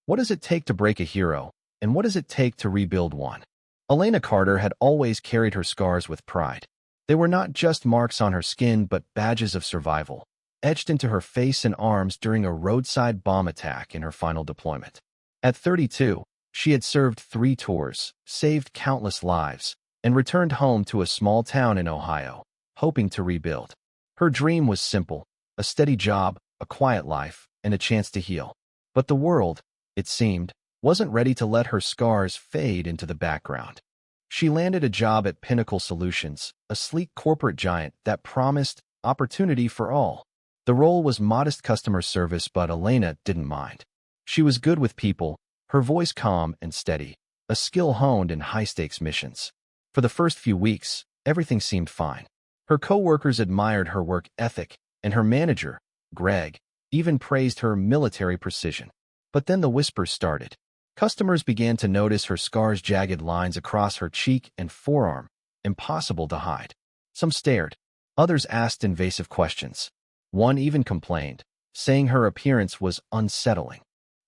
What does it take to break a hero, and what does it take to rebuild one? Elena Carter had always carried her scars with pride. They were not just marks on her skin but badges of survival, etched into her face and arms during a roadside bomb attack in her final deployment. At 32, she had served 3 tours, saved countless lives, and returned home to a small town in Ohio, hoping to rebuild. Her dream was simple: a steady job, a quiet life, and a chance to heal. But the world, it seemed, wasn't ready to let her scars fade into the background. She landed a job at Pinnacle Solutions, a sleek corporate giant that promised opportunity for all. The role was modest customer service, but Elena didn't mind. She was good with people, her voice calm and steady, a skill honed in high-stakes missions. For the first few weeks, everything seemed fine. Her coworkers admired her work ethic, and her manager, Greg, even praised her military precision. But then the whispers started. Customers began to notice her scars, jagged lines across her cheek and forearm, impossible to hide. Some stared. Others asked invasive questions. One even complained, saying her appearance was unsettling.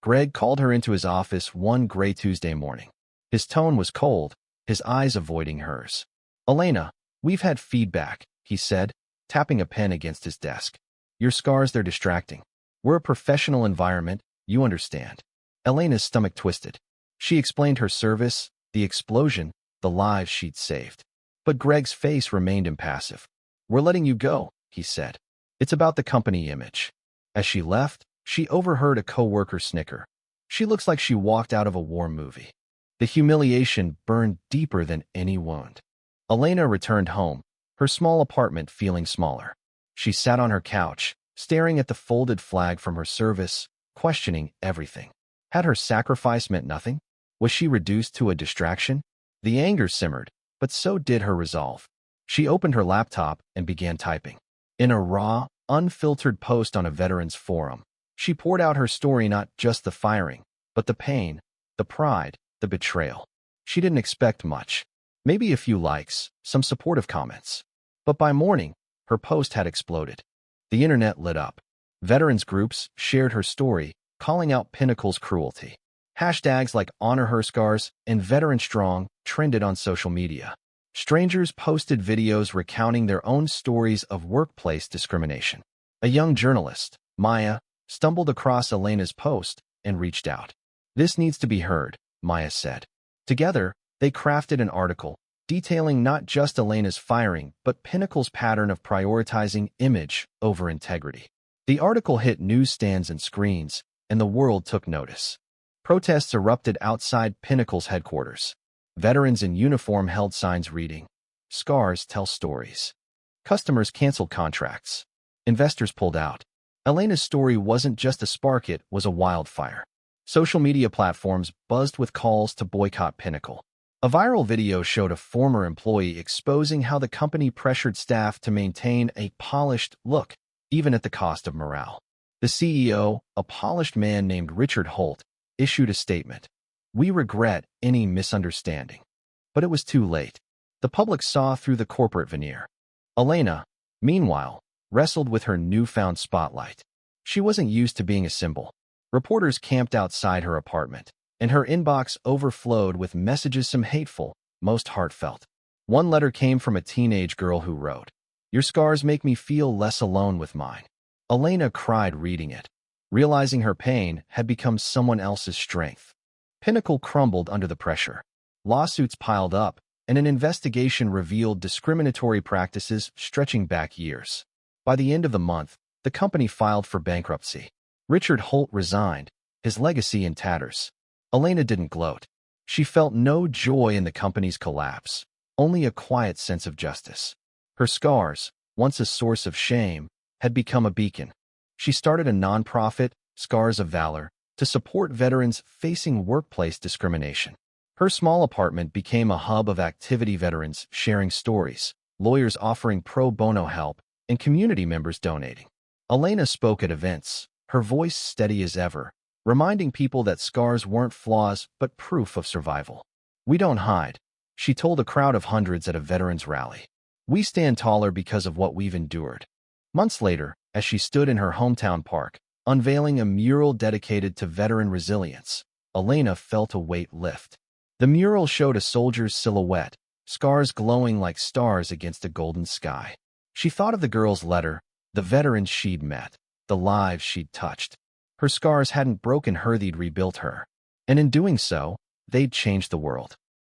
Greg called her into his office one gray Tuesday morning. His tone was cold, his eyes avoiding hers. "Elena, we've had feedback," he said, tapping a pen against his desk. "Your scars, they're distracting. We're a professional environment, you understand." Elena's stomach twisted. She explained her service, the explosion, the lives she'd saved. But Greg's face remained impassive. "We're letting you go," he said. "It's about the company image." As she left, she overheard a coworker snicker. "She looks like she walked out of a war movie." The humiliation burned deeper than any wound. Elena returned home, her small apartment feeling smaller. She sat on her couch, staring at the folded flag from her service, questioning everything. Had her sacrifice meant nothing? Was she reduced to a distraction? The anger simmered, but so did her resolve. She opened her laptop and began typing. In a raw, unfiltered post on a veterans forum, she poured out her story, not just the firing, but the pain, the pride, the betrayal. She didn't expect much. Maybe a few likes, some supportive comments. But by morning, her post had exploded. The internet lit up. Veterans groups shared her story, calling out Pinnacle's cruelty. Hashtags like Honor Her Scars and Veteran Strong trended on social media. Strangers posted videos recounting their own stories of workplace discrimination. A young journalist, Maya, stumbled across Elena's post and reached out. "This needs to be heard," Maya said. Together, they crafted an article detailing not just Elena's firing, but Pinnacle's pattern of prioritizing image over integrity. The article hit newsstands and screens, and the world took notice. Protests erupted outside Pinnacle's headquarters. Veterans in uniform held signs reading, "Scars tell stories." Customers canceled contracts. Investors pulled out. Elena's story wasn't just a spark, it was a wildfire. Social media platforms buzzed with calls to boycott Pinnacle. A viral video showed a former employee exposing how the company pressured staff to maintain a polished look, even at the cost of morale. The CEO, a polished man named Richard Holt, issued a statement. "We regret any misunderstanding." But it was too late. The public saw through the corporate veneer. Elena, meanwhile, wrestled with her newfound spotlight. She wasn't used to being a symbol. Reporters camped outside her apartment, and her inbox overflowed with messages, some hateful, most heartfelt. One letter came from a teenage girl who wrote, "Your scars make me feel less alone with mine." Elena cried reading it, realizing her pain had become someone else's strength. Pinnacle crumbled under the pressure. Lawsuits piled up, and an investigation revealed discriminatory practices stretching back years. By the end of the month, the company filed for bankruptcy. Richard Holt resigned, his legacy in tatters. Elena didn't gloat. She felt no joy in the company's collapse, only a quiet sense of justice. Her scars, once a source of shame, had become a beacon. She started a nonprofit, Scars of Valor, to support veterans facing workplace discrimination. Her small apartment became a hub of activity, veterans sharing stories, lawyers offering pro bono help, and community members donating. Elena spoke at events, her voice steady as ever, reminding people that scars weren't flaws but proof of survival. "We don't hide," she told a crowd of hundreds at a veterans rally. "We stand taller because of what we've endured." Months later, as she stood in her hometown park, unveiling a mural dedicated to veteran resilience. Elena felt a weight lift. The mural showed a soldier's silhouette, scars glowing like stars against a golden sky. She thought of the girl's letter, the veterans she'd met, the lives she'd touched. Her scars hadn't broken her, they'd rebuilt her. And in doing so, they'd changed the world.